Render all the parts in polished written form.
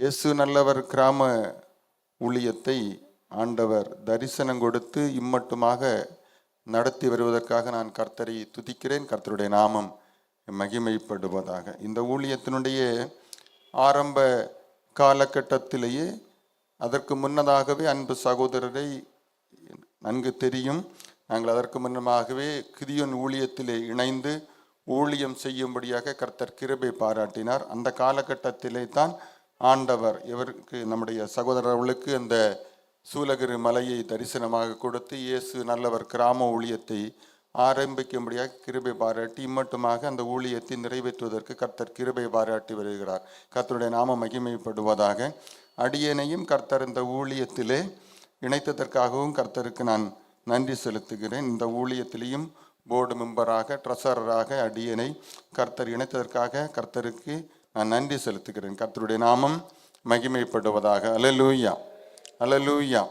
இயேசு நல்லவர் கிராம ஊழியத்தை ஆண்டவர் தரிசனம் கொடுத்து இம்மட்டுமாக நடத்தி வருவதற்காக நான் கர்த்தரை துதிக்கிறேன். கர்த்தருடைய நாமம் மகிமைப்படுவதாக. இந்த ஊழியத்தினுடைய ஆரம்ப காலகட்டத்திலேயே அதற்கு முன்னதாகவே அன்பு சகோதரரை நன்கு தெரியும். நாங்கள் அதற்கு முன்னமாகவே கிதியோன் ஊழியத்திலே இணைந்து ஊழியம் செய்யும்படியாக கர்த்தர் கிருபை பாராட்டினார். அந்த காலகட்டத்திலே தான் ஆண்டவர் இவருக்கு நம்முடைய சகோதரர்களுக்கு அந்த சூலகிரி மலையை தரிசனமாக கொடுத்து இயேசு நல்லவர் கிராம ஊழியத்தை ஆரம்பிக்கும்படியாக கிருபை பாராட்டி இம்மட்டுமாக அந்த ஊழியத்தை நிறைவேற்றுவதற்கு கர்த்தர் கிருபை பாராட்டி வருகிறார். கர்த்தருடைய நாம மகிமைப்படுவதாக. அடியேனையும் கர்த்தர் இந்த ஊழியத்திலே இணைத்ததற்காகவும் கர்த்தருக்கு நான் நன்றி செலுத்துகிறேன். இந்த ஊழியத்திலையும் போர்டு மெம்பராக ட்ரெஸரராக அடியேனை கர்த்தர் இணைத்ததற்காக கர்த்தருக்கு நான் நன்றி செலுத்துகிறேன். கர்த்தருடைய நாமம் மகிமைப்படுவதாக. அல்லேலூயா, அல்லேலூயா.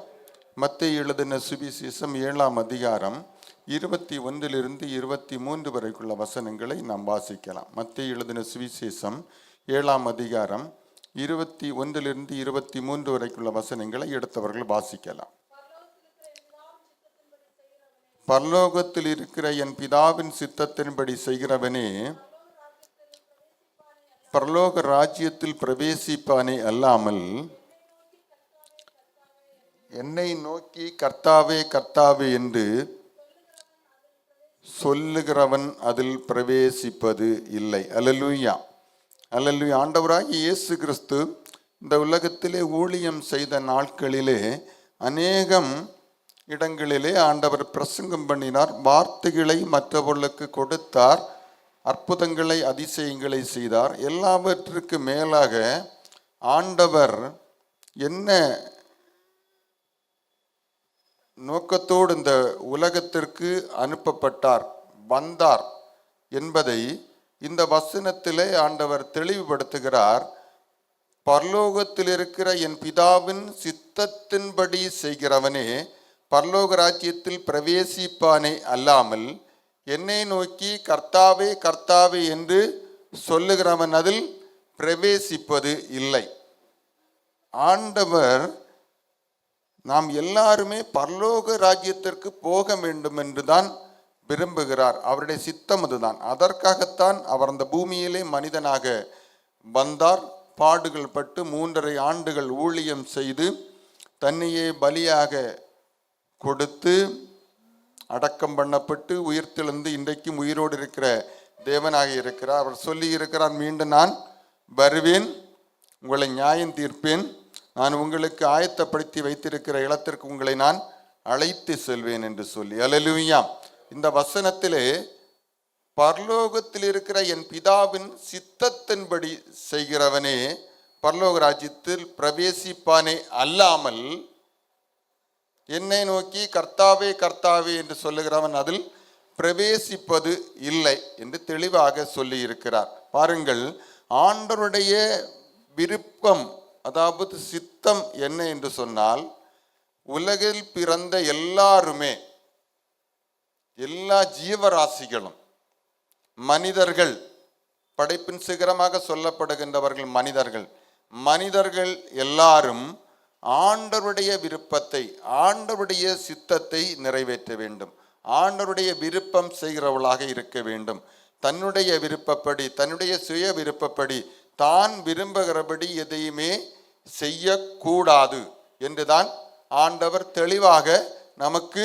மத்தேயு எழுதின சுவிசேஷம் 7ஆம் அதிகாரம் 21 - 23 வரைக்குள்ள வசனங்களை நாம் வாசிக்கலாம். மத்தேயு எழுதின சுவிசேஷம் 7ஆம் அதிகாரம் 21 - 23 வரைக்குள்ள வசனங்களை எடுத்தவர்கள் வாசிக்கலாம். பரலோகத்தில் இருக்கிற என் பிதாவின் சித்தத்தின்படி செய்கிறவனே பரலோக ராஜ்யத்தில் பிரவேசிப்பானே அல்லாமல் என்னை நோக்கி கர்த்தாவே கர்த்தாவே என்று சொல்லுகிறவன் அதில் பிரவேசிப்பது இல்லை. அல்லேலூயா, அல்லேலூயா. ஆண்டவராகிய இயேசு கிறிஸ்து இந்த உலகத்திலே ஊழியம் செய்த நாட்களிலே அநேகம் இடங்களிலே ஆண்டவர் பிரசங்கம் பண்ணினார். வார்த்தைகளை மற்றவர்களுக்கு கொடுத்தார். அற்புதங்களை அதிசயங்களை செய்தார். எல்லாவற்றுக்கு மேலாக ஆண்டவர் என்ன நோக்கத்தோடு இந்த உலகத்திற்கு அனுப்பப்பட்டார் வந்தார் என்பதை இந்த வசனத்திலே ஆண்டவர் தெளிவுபடுத்துகிறார். பரலோகத்தில் இருக்கிற என் பிதாவின் சித்தத்தின்படி செய்கிறவனே பரலோக ராஜ்யத்தில் பிரவேசிப்பானே அல்லாமல் என்னை நோக்கி கர்த்தாவே கர்த்தாவே என்று சொல்லுகிறவன் அதில் பிரவேசிப்பது இல்லை. ஆண்டவர் நாம் எல்லாருமே பரலோக ராஜ்யத்திற்கு போக வேண்டும் என்றுதான் விரும்புகிறார். அவருடைய சித்தம் அதுதான். அதற்காகத்தான் அவர் அந்த பூமியிலே மனிதனாக வந்தார். பாடுகள் பட்டு 3½ ஆண்டுகள் ஊழியம் செய்து தன்னையே பலியாக கொடுத்து அடக்கம் பண்ணப்பட்டு உயிர்த்தெழுந்து இன்றைக்கும் உயிரோடு இருக்கிற தேவனாக இருக்கிறார். அவர் சொல்லி இருக்கிறார், மீண்டும் நான் வருவேன், உங்களை நியாயம் தீர்ப்பேன், நான் உங்களுக்கு ஆயத்தப்படுத்தி வைத்திருக்கிற இடத்திற்கு உங்களை நான் அழைத்து செல்வேன் என்று சொல்லி. அல்லேலூயா. இந்த வசனத்திலே பரலோகத்தில் இருக்கிற என் பிதாவின் சித்தத்தின்படி செய்கிறவனே பரலோக ராஜ்யத்தில் பிரவேசிப்பானே அல்லாமல் என்னை நோக்கி கர்த்தாவே கர்த்தாவே என்று சொல்லுகிறவன் அதில் பிரவேசிப்பது இல்லை என்று தெளிவாக சொல்லி இருக்கிறார். பாருங்கள், ஆண்டவருடைய விருப்பம் அதாவது சித்தம் என்ன என்று சொன்னால், உலகில் பிறந்த எல்லாருமே எல்லா ஜீவராசிகளும் மனிதர்கள், படைப்பின் சிகரமாக சொல்லப்படுகின்றவர்கள் மனிதர்கள் எல்லாரும் ஆண்டவருடைய விருப்பத்தை ஆண்டவருடைய சித்தத்தை நிறைவேற்ற வேண்டும். ஆண்டவருடைய விருப்பம் செய்கிறவளாக இருக்க வேண்டும். தன்னுடைய விருப்பப்படி தன்னுடைய சுய விருப்பப்படி தான் விரும்புகிறபடி எதையுமே செய்யக்கூடாது என்றுதான் ஆண்டவர் தெளிவாக நமக்கு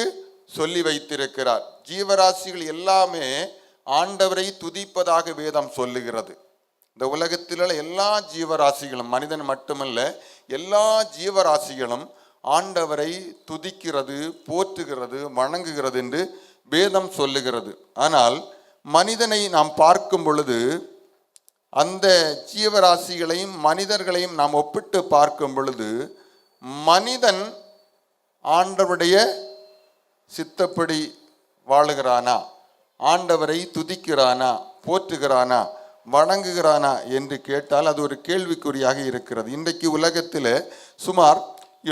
சொல்லி வைத்திருக்கிறார். ஜீவராசிகள் எல்லாமே ஆண்டவரை துதிப்பதாக வேதம் சொல்லுகிறது. இந்த உலகத்தில் எல்லா ஜீவராசிகளும், மனிதன் மட்டுமல்ல எல்லா ஜீவராசிகளும் ஆண்டவரை துதிக்கிறது, போற்றுகிறது, வணங்குகிறது என்று வேதம் சொல்லுகிறது. ஆனால் மனிதனை நாம் பார்க்கும் பொழுது அந்த ஜீவராசிகளையும் மனிதர்களையும் நாம் ஒப்பிட்டு பார்க்கும் பொழுது மனிதன் ஆண்டவருடைய சித்தப்படி வாழுகிறானா, ஆண்டவரை துதிக்கிறானா, போற்றுகிறானா, வணங்குகிறானா என்று கேட்டால் அது ஒரு கேள்விக்குறியாக இருக்கிறது. இன்றைக்கு உலகத்தில் சுமார்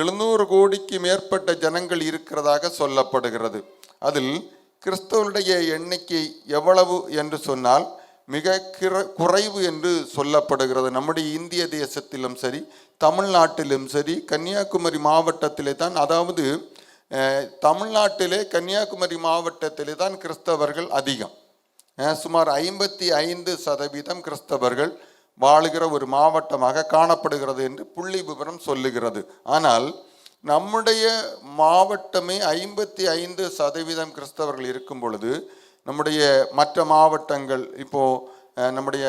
700 கோடிக்கு மேற்பட்ட ஜனங்கள் இருக்கிறதாக சொல்லப்படுகிறது. அதில் கிறிஸ்தவருடைய எண்ணிக்கை எவ்வளவு என்று சொன்னால் மிக குறைவு என்று சொல்லப்படுகிறது. நம்முடைய இந்திய தேசத்திலும் சரி, தமிழ்நாட்டிலும் சரி, கன்னியாகுமரி மாவட்டத்திலே தான், அதாவது தமிழ்நாட்டிலே கன்னியாகுமரி மாவட்டத்திலே தான் கிறிஸ்தவர்கள் அதிகம். சுமார் 55% கிறிஸ்தவர்கள் வாழுகிற ஒரு மாவட்டமாக காணப்படுகிறது என்று புள்ளி விவரம் சொல்லுகிறது. ஆனால் நம்முடைய மாவட்டமே 55% கிறிஸ்தவர்கள் இருக்கும் பொழுது, நம்முடைய மற்ற மாவட்டங்கள், இப்போ நம்முடைய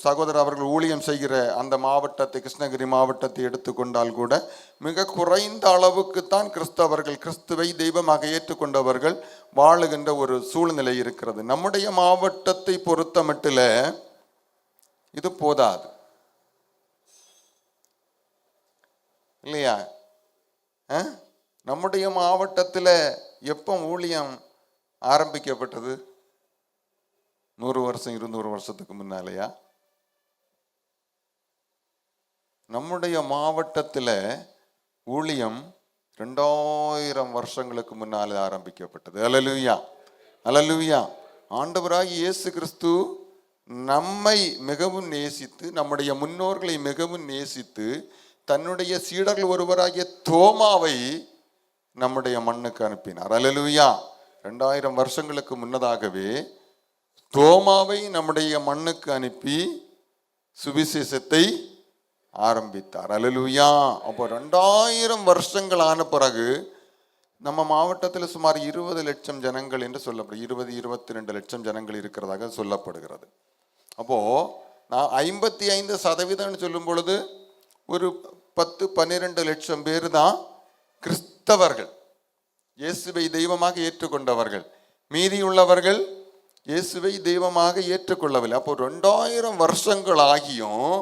சகோதரர் அவர்கள் ஊழியம் செய்கிற அந்த மாவட்டத்தை, கிருஷ்ணகிரி மாவட்டத்தை எடுத்துக்கொண்டால் கூட மிக குறைந்த அளவுக்கு தான் கிறிஸ்தவர்கள், கிறிஸ்துவை தெய்வமாக ஏற்றுக்கொண்டவர்கள் வாழுகின்ற ஒரு சூழ்நிலை இருக்கிறது. நம்முடைய மாவட்டத்தை பொறுத்த மட்டில் இது போதாது இல்லையா? நம்முடைய மாவட்டத்தில் எப்போ ஊழியம் ஆரம்பிக்கப்பட்டது? 100 வருஷம் 200 வருஷத்துக்கு முன்னாலேயா? நம்முடைய மாவட்டத்தில் ஊழியம் 2000 வருஷங்களுக்கு முன்னாலே ஆரம்பிக்கப்பட்டது. அல்லேலூயா, அல்லேலூயா. ஆண்டவராகிய இயேசு கிறிஸ்து நம்மை மிகவும் நேசித்து, நம்முடைய முன்னோர்களை மிகவும் நேசித்து, தன்னுடைய சீடர்கள் ஒருவராகிய தோமாவை நம்முடைய மண்ணுக்கு அனுப்பினார். அல்லேலூயா. 2000 வருஷங்களுக்கு முன்னதாகவே தோமாவை நம்முடைய மண்ணுக்கு அனுப்பி சுவிசேஷத்தை ஆரம்பித்தார். அல்லேலூயா. அப்போ 2000 வருஷங்கள் ஆன பிறகு நம்ம மாவட்டத்தில் சுமார் 20 லட்சம் ஜனங்கள் என்று சொல்லப்படுது. 22 லட்சம் ஜனங்கள் இருக்கிறதாக சொல்லப்படுகிறது. அப்போ நான் 55% சொல்லும் பொழுது ஒரு 10-12 லட்சம் பேர் தான் கிறிஸ்தவர்கள், இயேசுவை தெய்வமாக ஏற்றுக்கொண்டவர்கள். மீதி உள்ளவர்கள் இயேசுவை தெய்வமாக ஏற்றுக்கொள்ளவில்லை. அப்போ 2000 வருஷங்கள் ஆகியும்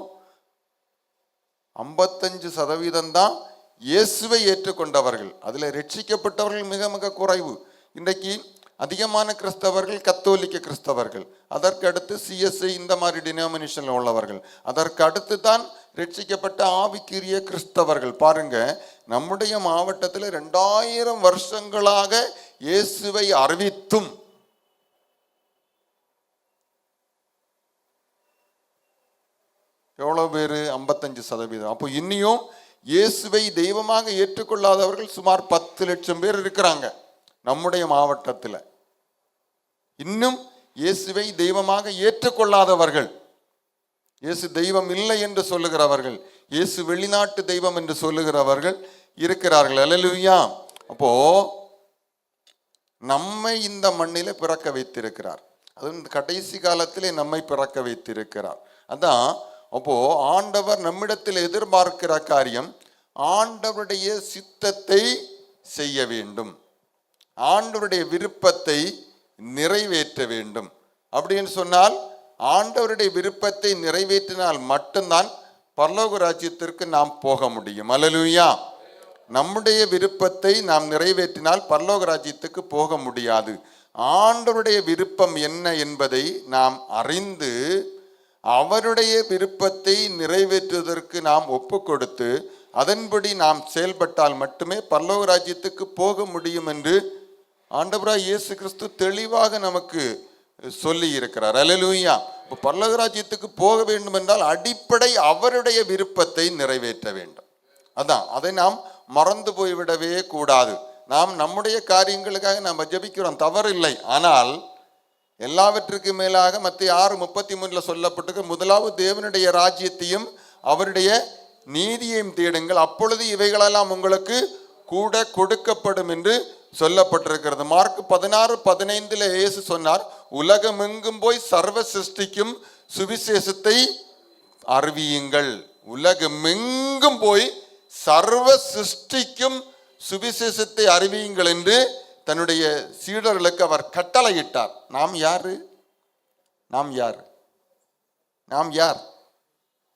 55% தான் இயேசுவை ஏற்றுக்கொண்டவர்கள். அதில் ரட்சிக்கப்பட்டவர்கள் மிக மிக குறைவு. இன்றைக்கு அதிகமான கிறிஸ்தவர்கள் கத்தோலிக்க கிறிஸ்தவர்கள், அதற்கு அடுத்து CSI இந்த மாதிரி டினாமினேஷன்ல உள்ளவர்கள், அதற்கு அடுத்து தான் ரட்சிக்கப்பட்ட ஆவிக்குரிய கிறிஸ்தவர்கள். பாருங்க, நம்முடைய மாவட்டத்தில் 2000 வருஷங்களாக இயேசுவை அறிவித்தும் எவ்வளவு பேரு? 55%. அப்போ இன்னியும் இயேசுவை தெய்வமாக ஏற்றுக்கொள்ளாதவர்கள் சுமார் 10 லட்சம் பேர் இருக்கிறாங்க நம்முடைய மாவட்டத்தில். இன்னும் இயேசுவை தெய்வமாக ஏற்றுக்கொள்ளாதவர்கள், இயேசு தெய்வம் இல்லை என்று சொல்லுகிறவர்கள், இயேசு வெளிநாட்டு தெய்வம் என்று சொல்லுகிறவர்கள் இருக்கிறார்கள். அல்லேலூயா. அப்போ நம்மை இந்த மண்ணிலே பிறக்க வைத்திருக்கிறார். அதுவும் கடைசி காலத்திலே நம்மை பிறக்க வைத்திருக்கிறார். அதான் அப்போ ஆண்டவர் நம்மிடத்தில் எதிர்பார்க்கிற காரியம், ஆண்டவருடைய சித்தத்தை செய்ய வேண்டும், ஆண்டவருடைய விருப்பத்தை நிறைவேற்ற வேண்டும். அப்படின்னு சொன்னால், ஆண்டவருடைய விருப்பத்தை நிறைவேற்றினால் மட்டும்தான் பரலோக ராஜ்யத்திற்கு நாம் போக முடியும். அல்லேலூயா. நம்முடைய விருப்பத்தை நாம் நிறைவேற்றினால் பரலோக ராஜ்யத்துக்கு போக முடியாது. ஆண்டவருடைய விருப்பம் என்ன என்பதை நாம் அறிந்து அவருடைய விருப்பத்தை நிறைவேற்றுவதற்கு நாம் ஒப்பு கொடுத்து அதன்படி நாம் செயல்பட்டால் மட்டுமே பரலோக ராஜ்யத்துக்கு போக முடியும் என்று ஆண்டவராய் இயேசு கிறிஸ்து தெளிவாக நமக்கு சொல்லி இருக்கிறார். அல்லேலூயா. இப்போ பரலோக ராஜ்யத்துக்கு போக வேண்டும் என்றால் அடிப்படை அவருடைய விருப்பத்தை நிறைவேற்ற வேண்டும். அதான், அதை நாம் மறந்து போய்விடவே கூடாது. நாம் நம்முடைய காரியங்களுக்காக நாம் ஜெபிக்கிறோம், தவறில்லை. ஆனால் எல்லாவற்றுக்கு மேலாக மத்திய 6:33 சொல்லப்பட்டிருக்க, முதலாவது தேவனுடைய ராஜ்யத்தையும் அவருடைய நீதியையும் தேடுங்கள், அப்பொழுது இவைகளெல்லாம் உங்களுக்கு கூட கொடுக்கப்படும் என்று சொல்லப்பட்டிருக்கிறது. மார்க் 16:15 இயேசு சொன்னார், உலகமெங்கும் போய் சர்வ சிருஷ்டிக்கும் சுவிசேஷத்தை அறிவியுங்கள். உலகமெங்கும் போய் சர்வ சிருஷ்டிக்கும் சுவிசேஷத்தை அறிவியுங்கள் என்று தன்னுடைய சீடர்களுக்கு அவர் கட்டளையிட்டார். நாம் யாரு? நாம் யார்? நாம் யார்?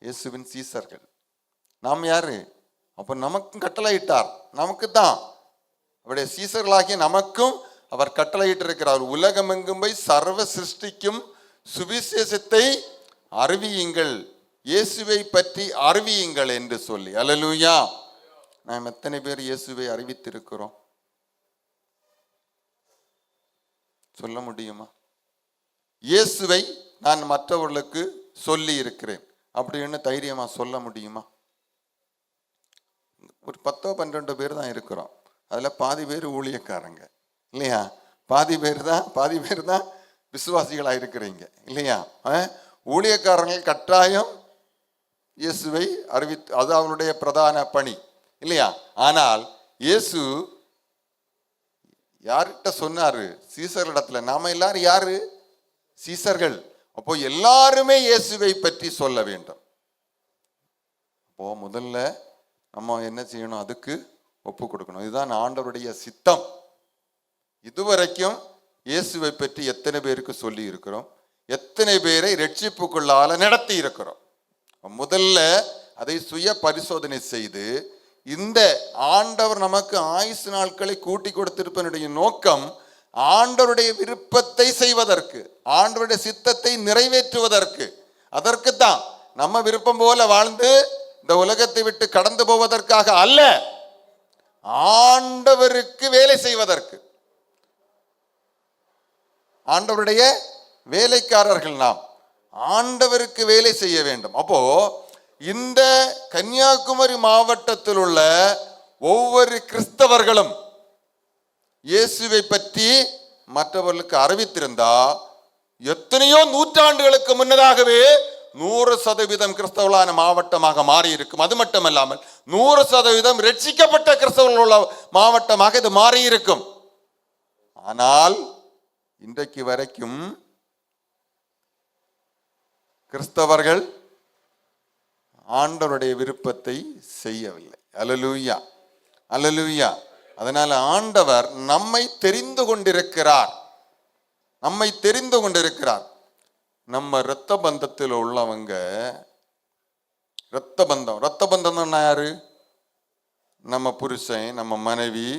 இயேசுவின் சீசர்கள். நாம் யாரு? அப்ப நமக்கும் கட்டளையிட்டார். நமக்கு தான் அவருடைய சீசர்களாகிய நமக்கும் அவர் கட்டளையிட்டிருக்கிறார். உலகமெங்கும் போய் சர்வ சிருஷ்டிக்கும் சுவிசேஷத்தை அறிவியுங்கள், இயேசுவை பற்றி அறிவியுங்கள் என்று சொல்லி. அல்லேலூயா. நாம் எத்தனை பேர் இயேசுவை அறிவித்திருக்கிறோம்? சொல்ல முடியுமா? இயேசுவை நான் மற்றவர்களுக்கு சொல்லி இருக்கிறேன் அப்படின்னு தைரியமா சொல்ல முடியுமா? ஒரு 10-12 பேர் தான் இருக்கிறோம். அதுல பாதி பேர் ஊழியக்காரங்க இல்லையா? பாதி பேர் தான் விசுவாசிகளா இருக்கிறீங்க இல்லையா? ஊழியக்காரர்கள் கட்டாயம் இயேசுவை அறிவித்து, அது அவருடைய பிரதான பணி இல்லையா? ஆனால் இயேசு யார்கிட்ட சொன்னாரு? சீசர்களிடத்துல. நாம எல்லாரும் யாரு? சீசர்கள். அப்போ எல்லாருமே இயேசுவை பற்றி சொல்ல வேண்டும். அப்போ முதல்ல நம்ம என்ன செய்யணும்? அதுக்கு ஒப்பு கொடுக்கணும். இதுதான் ஆண்டவருடைய சித்தம். இதுவரைக்கும் இயேசுவை பற்றி எத்தனை பேருக்கு சொல்லி இருக்கிறோம்? எத்தனை பேரை ரட்சிப்புக்குள்ளால நடத்தி இருக்கிறோம்? முதல்ல அதை சுய பரிசோதனை செய்து, இந்த ஆண்டவர் நமக்கு ஆயுசு நாட்களை கூட்டி கொடுத்திருப்பனுடைய நோக்கம் ஆண்டவருடைய விருப்பத்தை செய்வதற்கு, ஆண்டவருடைய சித்தத்தை நிறைவேற்றுவதற்கு. அதற்குத்தான். நம்ம விருப்பம் போல வாழ்ந்து இந்த உலகத்தை விட்டு கடந்து போவதற்காக அல்ல, ஆண்டவருக்கு வேலை செய்வதற்கு. ஆண்டவருடைய வேலைக்காரர்கள் நாம். ஆண்டவருக்கு வேலை செய்ய வேண்டும். அப்போ இந்த கன்னியாகுமரி மாவட்டத்தில் உள்ள ஒவ்வொரு கிறிஸ்தவர்களும் இயேசுவை பற்றி மற்றவர்களுக்கு அறிவித்திருந்தா, எத்தனையோ நூற்றாண்டுகளுக்கு முன்னதாகவே 100% கிறிஸ்தவர்களான மாவட்டமாக மாறி இருக்கும். அது மட்டுமல்லாமல் 100% ரட்சிக்கப்பட்ட கிறிஸ்தவர்கள் உள்ள மாவட்டமாக இது மாறி இருக்கும். ஆனால் இன்றைக்கு வரைக்கும் கிறிஸ்தவர்கள் ஆண்டவருடைய விருப்பத்தை செய்யவில்லை. அல்லேலூயா, அல்லேலூயா. அதனால ஆண்டவர் நம்மை தெரிந்து கொண்டிருக்கிறார். நம்மை தெரிந்து கொண்டிருக்கிறார். நம்ம இரத்த பந்தத்தில் உள்ளவங்க, இரத்த பந்தம் யாரு? நம்ம புருஷன், நம்ம மனைவி,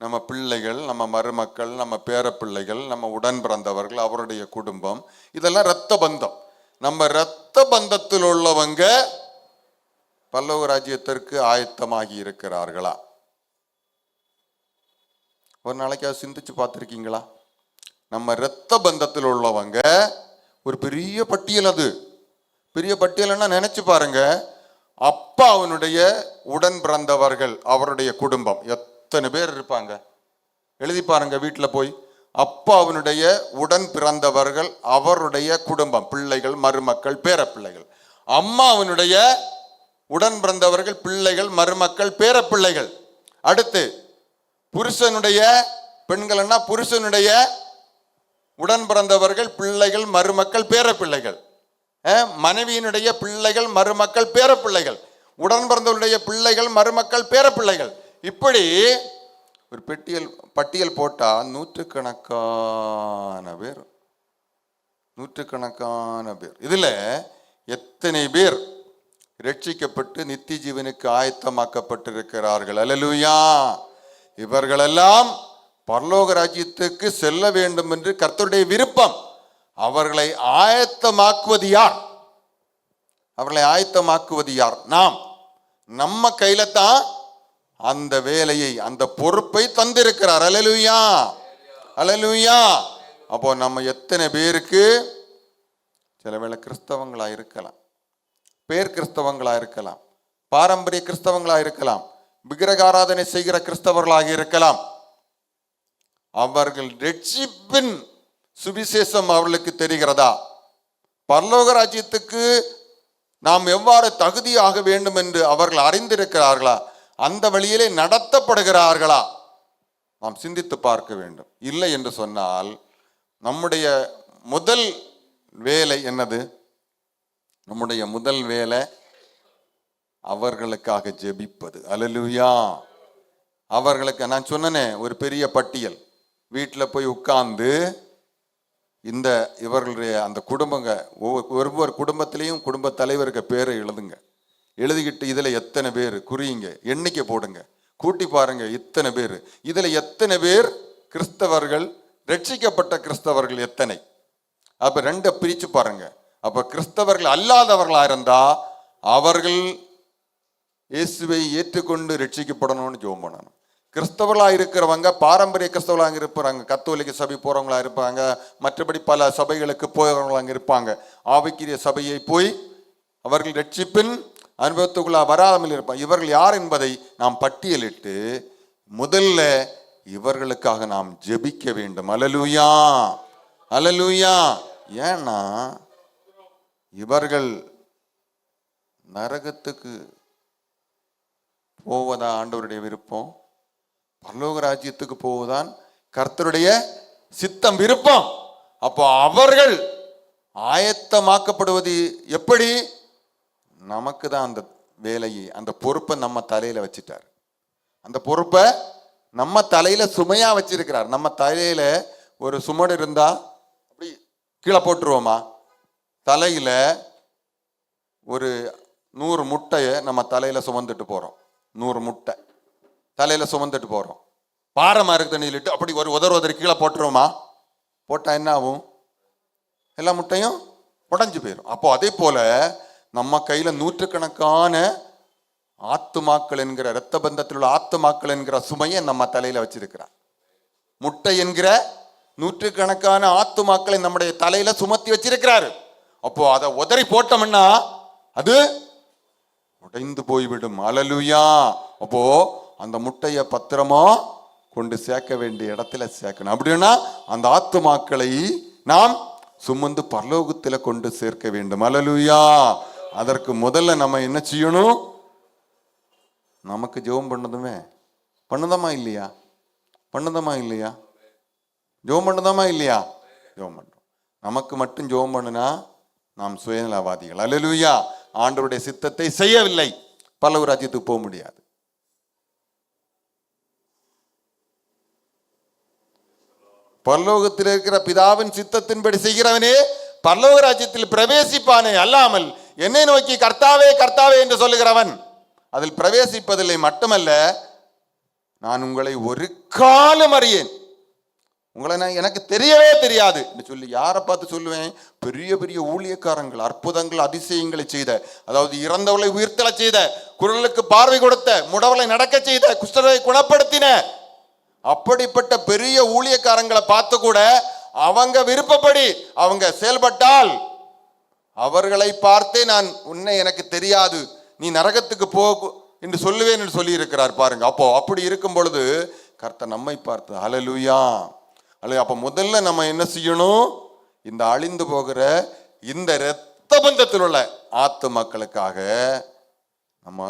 நம்ம பிள்ளைகள், நம்ம மருமக்கள், நம்ம பேர பிள்ளைகள், நம்ம உடன் பிறந்தவர்கள், அவருடைய குடும்பம், இதெல்லாம் இரத்த பந்தம். நம்ம இரத்த பந்தத்தில் உள்ளவங்க பல்லவ ராஜ்யத்திற்கு ஆயத்தமாகி இருக்கிறார்களா? ஒரு நாளைக்கு சிந்திச்சு பார்த்துருக்கீங்களா? நம்ம இரத்த பந்தத்தில் உள்ளவங்க ஒரு பெரிய பட்டியல். அது பெரிய பட்டியல்னா நினைச்சு பாருங்க. அப்பா அவனுடைய உடன் பிறந்தவர்கள், அவருடைய குடும்பம் எத்தனை பேர் இருப்பாங்க? எழுதி பாருங்க வீட்டில் போய். அப்பா அவனுடைய உடன் பிறந்தவர்கள், அவருடைய குடும்பம், பிள்ளைகள், மருமக்கள், பேர பிள்ளைகள். அம்மா அவனுடைய உடன் பிறந்தவர்கள், பிள்ளைகள், மருமக்கள், பேர பிள்ளைகள். அடுத்து புருஷனுடைய பெண்கள்னா புருஷனுடைய உடன் பிறந்தவர்கள், பிள்ளைகள், மருமக்கள், பேர பிள்ளைகள். மனைவியினுடைய பிள்ளைகள், மருமக்கள், பேர பிள்ளைகள். உடன் பிறந்தவருடைய பிள்ளைகள், மருமக்கள், பேர பிள்ளைகள். இப்படி ஒரு பட்டியல் போட்டா நூற்றுக்கணக்கான பேர். இதுல எத்தனை பேர் ரட்சிக்கப்பட்டு நித்திய ஜீவனுக்கு ஆயத்தமாக்கப்பட்டிருக்கிறார்கள்? அல்லேலூயா. இவர்களெல்லாம் பரலோக ராஜ்யத்துக்கு செல்ல வேண்டும் என்று கர்த்தருடைய விருப்பம். அவர்களை ஆயத்தமாக்குவது யார்? நாம். நம்ம கையில தான் அந்த வேலையை, அந்த பொறுப்பை தந்திருக்கிறார். அல்லேலூயா, அல்லேலூயா. அப்போ நம்ம எத்தனை பேருக்கு, சில வேளை கிறிஸ்தவங்களா இருக்கலாம், பேர் கிறிஸ்தவங்களா இருக்கலாம், பாரம்பரிய கிறிஸ்தவங்களா இருக்கலாம், விக்கிரக ஆராதனை செய்கிற கிறிஸ்தவர்களாக இருக்கலாம். அவர்கள் ரட்சிப்பின் சுவிசேஷம் அவர்களுக்கு தெரிகிறதா? பரலோக ராஜ்யத்துக்கு நாம் எவ்வாறு தகுதியாக வேண்டும் என்று அவர்கள் அறிந்திருக்கிறார்களா? அந்த வழியிலே நடத்தப்படுகிறார்களா? நாம் சிந்தித்து பார்க்க வேண்டும். இல்லை என்று சொன்னால் நம்முடைய முதல் வேலை என்னது? நம்முடைய முதல் வேலை அவர்களுக்காக ஜெபிப்பது. அல்லேலூயா. அவர்களுக்கு நான் சொன்னனே ஒரு பெரிய பட்டியல். வீட்டில் போய் உட்கார்ந்து இவர்களுடைய அந்த குடும்பங்க, ஒவ்வொரு குடும்பத்திலையும் குடும்ப தலைவருக்கு பேரை எழுதுங்க. எழுதிக்கிட்டு இதில் எத்தனை பேர் குறியுங்க, எண்ணிக்கை போடுங்க, கூட்டி பாருங்க இத்தனை பேர். இதில் எத்தனை பேர் கிறிஸ்தவர்கள், ரட்சிக்கப்பட்ட கிறிஸ்தவர்கள் எத்தனை? அப்போ ரெண்டை பிரித்து பாருங்க. அப்போ கிறிஸ்தவர்கள் அல்லாதவர்களா இருந்தா அவர்கள் இயேசுவை ஏற்றுக்கொண்டு ரட்சிக்கப்படணும்னு ஜெபம் பண்ணணும். கிறிஸ்தவர்களாக இருக்கிறவங்க பாரம்பரிய கிறிஸ்தவர்களாக இருப்பாங்க, கத்தோலிக்க சபை போறவங்களா இருப்பாங்க, மற்றபடி பல சபைகளுக்கு போகிறவங்களாங்க இருப்பாங்க. ஆவிக்குரிய சபையை போய் அவர்கள் ரட்சிப்பின் அனுபவத்துக்குள்ள வராமல் இருப்பாங்க. இவர்கள் யார் என்பதை நாம் பட்டியலிட்டு முதல்ல இவர்களுக்காக நாம் ஜெபிக்க வேண்டும். அல்லேலூயா, அல்லேலூயா. ஏன்னா இவர்கள் நரகத்துக்கு போவதா ஆண்டவருடைய விருப்பம், பரலோக ராஜ்யத்துக்கு போவதான் கர்த்தருடைய சித்தம், விருப்பம். அப்போ அவர்கள் ஆயத்தமாக்கப்படுவது எப்படி? நமக்கு தான் அந்த வேலையை, அந்த பொறுப்பை நம்ம தலையில வச்சுட்டார். அந்த பொறுப்பை நம்ம தலையில சுமையா வச்சிருக்கிறார். நம்ம தலையில ஒரு சுமடு இருந்தா அப்படி கீழே போட்டுருவோமா? தலையில ஒரு 100 முட்டையை நம்ம தலையில சுமந்துட்டு போறோம். 100 முட்டை தலையில சுமந்துட்டு போறோம். பாரமா இருக்கு தண்ணியிலிட்டு அப்படி ஒரு உதறி கீழே போட்டுருவோமா? போட்டா என்ன ஆகும்? எல்லா முட்டையும் உடஞ்சு போயிடும். அப்போ அதே போல நம்ம கையில நூற்றுக்கணக்கான ஆத்துமாக்கள் என்கிற இரத்த பந்தத்தில் உள்ள ஆத்துமாக்கள் என்கிற சுமையை நம்ம தலையில வச்சிருக்கிறார். முட்டை என்கிற நூற்றுக்கணக்கான ஆத்துமாக்களை நம்முடைய தலையில சுமத்தி வச்சிருக்கிறாரு. அப்போ அதை உதறி போட்டோம்னா அது உடைந்து போய்விடும். அல்லேலூயா. அப்போ அந்த முட்டையை பத்திரமா கொண்டு சேர்க்க வேண்டிய இடத்துல சேர்க்கணும். அப்படின்னா அந்த ஆத்துமாக்களை நாம் சுமந்து பரலோகத்துல கொண்டு சேர்க்க வேண்டும். அல்லேலூயா. அதற்கு முதல்ல நம்ம என்ன செய்யணும்? நமக்கு ஜெபம் பண்ணதுமே பண்ணுதமா இல்லையா? பண்ணுதமா இல்லையா? ஜெபம் பண்ணுதமா இல்லையா? ஜெபம் பண்றோம். நமக்கு மட்டும் ஜெபம் பண்ணுனா நாம் சுயநலவாதிகள். அல்லேலூயா. ஆண்டவருடைய சித்தத்தை செய்யவில்லை, பரலோக ராஜ்யத்துக்கு போக முடியாது. பரலோகத்தில் இருக்கிற பிதாவின் சித்தத்தின்படி செய்கிறவனே பரலோக ராஜ்யத்தில் பிரவேசிப்பானே அல்லாமல் என்னை நோக்கி கர்த்தாவே கர்த்தாவே என்று சொல்லுகிறவன் அதில் பிரவேசிப்பதில்லை. மட்டுமல்ல, நான் உங்களை ஒரு காலம் அறியேன், உங்களை நான் எனக்கு தெரியவே தெரியாது என்று சொல்லி யாரை பார்த்து சொல்லுவேன்? பெரிய பெரிய ஊழியக்காரங்கள், அற்புதங்கள் அதிசயங்களை செய்த, அதாவது இறந்தவர்களை உயிர்த்தல செய்த, குரலுக்கு பார்வை கொடுத்த, முடவர்களை நடக்க செய்த, குஷ்டரோகியை குணப்படுத்தின அப்படிப்பட்ட பெரிய ஊழியக்காரங்களை பார்த்து கூட அவங்க விருப்பப்படி அவங்க செயல்பட்டால் அவர்களை பார்த்தே நான் உன்னை எனக்கு தெரியாது, நீ நரகத்துக்கு போ என்று சொல்லுவேன் என்று சொல்லி இருக்கிறார் பாருங்க. அப்போ அப்படி இருக்கும் பொழுது கர்த்தர் நம்மை பார்த்து அல்லேலூயா. அப்ப முதல்ல நம்ம என்ன செய்யணும்? இந்த அழிந்து போகிற இந்த இரத்த பந்தத்தில் உள்ள ஆத்து மக்களுக்காக நம்ம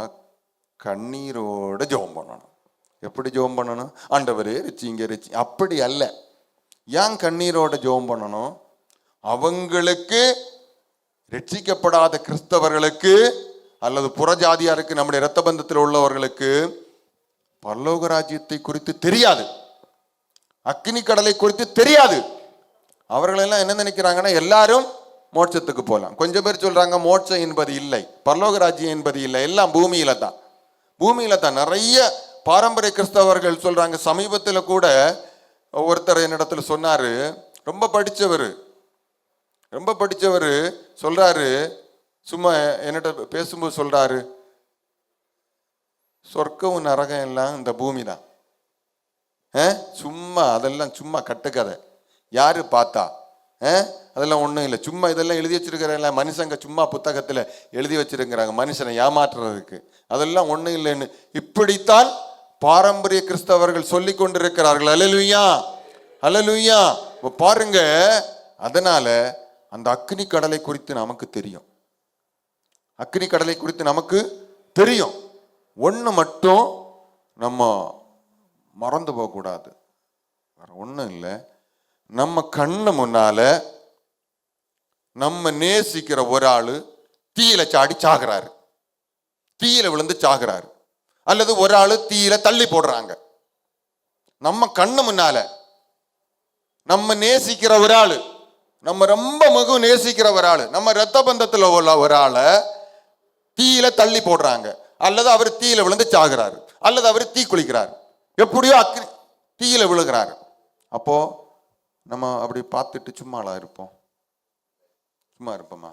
கண்ணீரோட ஜெபம் பண்ணணும். எப்படி ஜெபம் பண்ணணும்? ஆண்டவரே ரிச்சிங்க ரிச்சி, அப்படி அல்ல. ஏன் கண்ணீரோட ஜெபம் பண்ணணும்? அவங்களுக்கு ரட்சிக்கப்படாத கிறிஸ்தவர்களுக்கு அல்லது புறஜாதியாருக்கு, நம்முடைய இரத்த பந்தத்தில் உள்ளவர்களுக்கு பரலோக ராஜ்யத்தை குறித்து தெரியாது, அக்கினி கடலை குறித்து தெரியாது. அவர்களெல்லாம் என்ன நினைக்கிறாங்கன்னா எல்லாரும் மோட்சத்துக்கு போகலாம். கொஞ்சம் பேர் சொல்றாங்க மோட்சம் என்பது இல்லை, பரலோக ராஜ்யம் என்பது இல்லை, எல்லாம் பூமியில தான். பூமியில தான் நிறைய பாரம்பரிய கிறிஸ்தவர்கள் சொல்றாங்க. சமீபத்தில் கூட ஒருத்தர் என்னிடத்துல சொன்னாரு, ரொம்ப படிச்சவர் சொல்றாரு, சும்மா என்னிட்ட பேசும்போது சொல்றாரு, சொர்க்கவும் நரகம் எல்லாம் இந்த பூமி தான், சும்மா அதெல்லாம் சும்மா கட்டுக்கதை, யாரு பார்த்தா அதெல்லாம் ஒன்றும் இல்லை, சும்மா இதெல்லாம் எழுதி வச்சிருக்கிற மனுஷங்க சும்மா புத்தகத்தில் எழுதி வச்சிருக்கிறாங்க மனுஷனை ஏமாற்றுறதுக்கு, அதெல்லாம் ஒன்றும் இல்லைன்னு இப்படித்தான் பாரம்பரிய கிறிஸ்தவர்கள் சொல்லி கொண்டிருக்கிறார்கள். அல்லேலூயா, அல்லேலூயா. பாருங்க, அதனால அந்த அக்னி கடலை குறித்து நமக்கு தெரியும், அக்னி கடலை குறித்து நமக்கு தெரியும். ஒன்று மட்டும் நம்ம மறந்து போகக்கூடாது, வேற ஒன்றும் இல்லை. நம்ம கண்ணு முன்னால நம்ம நேசிக்கிற ஒரு ஆளு தீயில சாடி சாகுறாரு, தீயில விழுந்து சாகுறாரு, அல்லது ஒரு ஆளு தீயில தள்ளி போடுறாங்க. நம்ம கண்ணு முன்னால நம்ம நேசிக்கிற ஒரு ஆளு, நம்ம ரொம்ப மிக நேசிக்கிற ஒரு ஆளு, நம்ம இரத்த பந்தத்தில் உள்ள ஒரு ஆளை தீயில தள்ளி போடுறாங்க, அல்லது அவர் தீயில விழுந்து சாகுறாரு, அல்லது அவர் தீ குளிக்கிறார், எப்படியோ தீயில விழுகிறாரு. அப்போ நம்ம அப்படி பார்த்துட்டு சும்மாளா இருப்போம்? சும்மா இருப்போமா?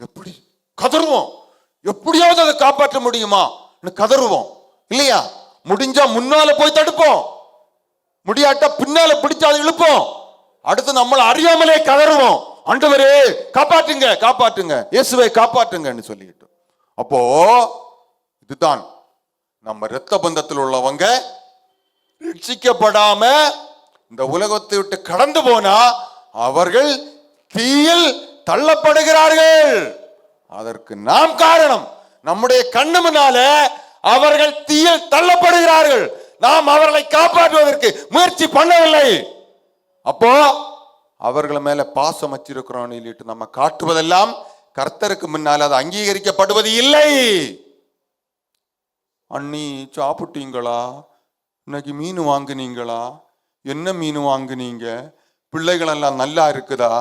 எப்படி கதறுவோம், எப்படியாவது அதை காப்பாற்ற முடியுமா கதறுவோம். இல்லையா? முடிஞ்சா முன்னால போய் தடுப்போம், முடியாட்டா பின்னால பிடிச்சாலும் இழுப்போம். அடுத்து நம்மளை அறியாமலே கதறுவோம், ஆண்டவரே காப்பாற்றுங்க காப்பாற்றுங்க, இயேசுவை காப்பாற்றுங்கன்னு சொல்லிட்டு. அப்போ இதுதான் நம்ம இரத்த பந்தத்தில் உள்ளவங்க ரட்சிக்கப்படாம இந்த உலகத்தை விட்டு கடந்து போனா அவர்கள் தீயில் தள்ளப்படுகிறார்கள். அதற்கு நாம் காரணம். நம்முடைய கண்ணு முன்னால அவர்கள் தீயில் தள்ளப்படுகிறார்கள். நாம் அவர்களை காப்பாற்றுவதற்கு முயற்சி பண்ணவில்லை. அப்போ அவர்கள் மேல பாசம் வச்சிருக்கிறோம் நம்ம காட்டுவதெல்லாம் கர்த்தருக்கு முன்னால் அது அங்கீகரிக்கப்படுவது இல்லை. அண்ணி சாப்பிட்டீங்களா, இன்னைக்கு மீன் வாங்குனீங்களா, என்ன மீன் வாங்குனீங்க, பிள்ளைகள் எல்லாம் நல்லா இருக்குதா,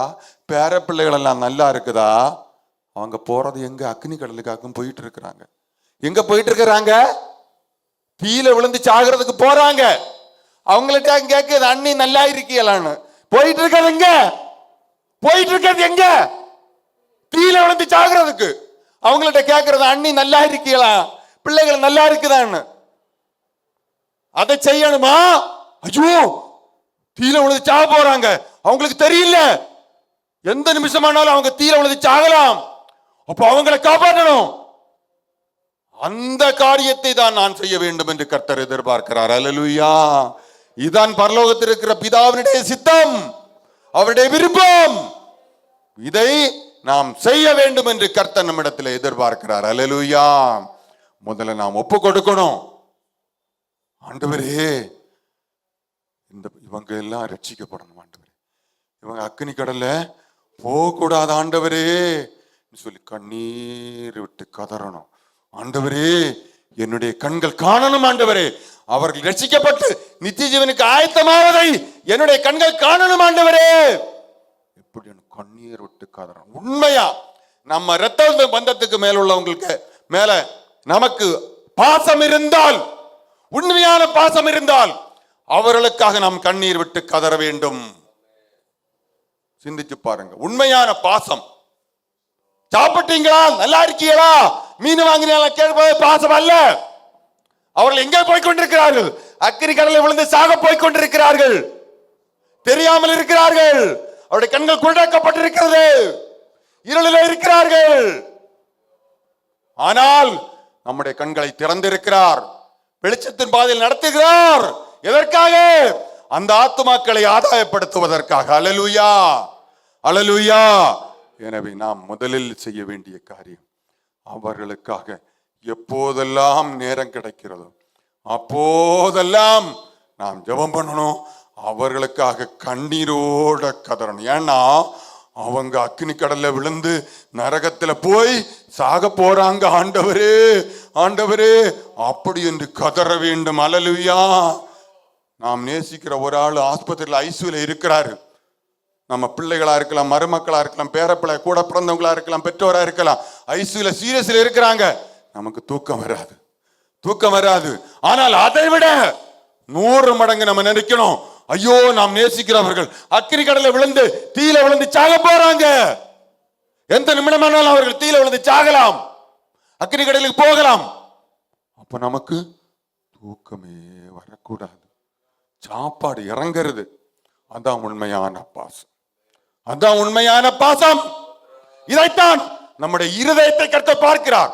பேர பிள்ளைகள் எல்லாம் நல்லா இருக்குதா? அவங்க போறது எங்க? அக்னி கடலுக்காகவும் போயிட்டு இருக்கிறாங்க. எங்க போயிட்டு இருக்கிறாங்க? தீயில விழுந்து சாகிறதுக்கு போறாங்க. அவங்கள்ட்ட கேட்குது, அண்ணி நல்லா இருக்கீங்களான்னு. போயிட்டு இருக்கிறது எங்க? போயிட்டு இருக்கிறது எங்க? தீயில விழுந்து சாகிறதுக்கு. அவங்கள்ட்ட கேட்கறது, அண்ணி நல்லா இருக்கீங்களா, பிள்ளைகள் நல்லா இருக்குதான்னு. அதை செய்யணுமா? ஐயோ தீயில விழுந்து சாக போறாங்க, அவங்களுக்கு தெரியல எந்த நிமிஷமானாலும் அவங்க தீயில விழுந்து சாகலாம். அப்ப அவங்களை காப்பாற்றணும். அந்த காரியத்தை தான் நான் செய்ய வேண்டும் என்று கர்த்தர் எதிர்பார்க்கிறார். அல்லேலூயா. இதுதான் பரலோகத்தில் இருக்கிற பிதாவினுடைய சித்தம், அவருடைய விருப்பம். இதை நாம் செய்ய வேண்டும் என்று கர்த்தர் நம்மிடத்தில் எதிர்பார்க்கிறார். அல்லேலூயா. முதல்ல நாம் ஒப்பு கொடுக்கணும். ஆண்டவரே இவங்க எல்லாம் ரட்சிக்கப்படணும், ஆண்டவரே இவங்க அக்னி கடல்ல போகக்கூடாது ஆண்டவரே சொல்லி கண்ணீர் விட்டு கதறணும். ஆண்டவரே என்னுடைய கண்கள் காணணும், ஆண்டவரே அவர்கள் ரட்சிக்கப்பட்டு நித்திய ஜீவனுக்கு ஆயத்தமாவதை என்னுடைய கண்கள் காணணும் ஆண்டவரே. எப்படி கண்ணீர் விட்டு கதறணும். உண்மையா நம்ம இரத்த பந்தத்துக்கு மேல உள்ளவங்களுக்கு மேல நமக்கு பாசம் இருந்தால், உண்மையான பாசம் இருந்தால் அவர்களுக்காக நாம் கண்ணீர் விட்டு கதற வேண்டும். சிந்திச்சு பாருங்க. உண்மையான பாசம். சாப்பிட்டீங்களா, நல்லா இருக்கீங்களா, மீன் வாங்கினீங்களா கேட்பது பாசம் அல்ல. அவர்கள் எங்கே போய் கொண்டிருக்கிறார்கள்? அக்கினி கடலில் விழுந்து சாக போய் கொண்டிருக்கிறார்கள். தெரியாமல் இருக்கிறார்கள். அவருடைய கண்கள் குருடாக்கப்பட்டிருக்கிறது, இருளில் இருக்கிறார்கள். ஆனால் நம்முடைய கண்களை திறந்திருக்கிறார், வெளிச்சத்தின் பாதையில் நடத்துகிறார். எதற்காக? அந்த ஆத்துமாக்களை ஆதாயப்படுத்துவதற்காக. அல்லேலூயா, அல்லேலூயா. எனவே நாம் முதலில் செய்ய வேண்டிய காரியம், அவர்களுக்காக எப்போதெல்லாம் நேரம் கிடைக்கிறதோ அப்போதெல்லாம் நாம் ஜெபம் பண்ணணும். அவர்களுக்காக கண்ணீரோட கதறணும். ஏன்னா அவங்க அக்னி கடல்ல விழுந்து நரகத்துல போய் சாக போறாங்க. ஆண்டவரே ஆண்டவரே அப்படி என்று கதற வேண்டும். அல்லேலூயா. நாம் நேசிக்கிற ஒரு ஆள் ஆஸ்பத்திரியில் ஐசியூல இருக்கிறாரு. நம்ம பிள்ளைகளா இருக்கலாம், மருமக்களா இருக்கலாம், பேரப்பிள்ளை, கூட பிறந்தவங்களா இருக்கலாம், பெற்றோரா இருக்கலாம். ஐசியூல சீரியஸ்ல இருக்கிறாங்க. நமக்கு தூக்கம் வராது, தூக்கம் வராது. ஆனால் அதை விட 100 மடங்கு நம்ம நினைக்கணும், ஐயோ நாம் நேசிக்கிறவர்கள் அக்கினி கடல்ல விழுந்து தீயில விழுந்து சாக போறாங்க. எந்த நிமிடமானாலும் அவர்கள் தீயில விழுந்து சாகலாம், அக்கினி கடலுக்கு போகலாம். அப்ப நமக்கு தூக்கமே வரக்கூடாது, சாப்பாடு இறங்கிறது. அதான் உண்மையான பாசம், அதான் உண்மையான பாசம். இதைத்தான் நம்முடைய இருதயத்தை கர்த்தர் பார்க்கிறார்.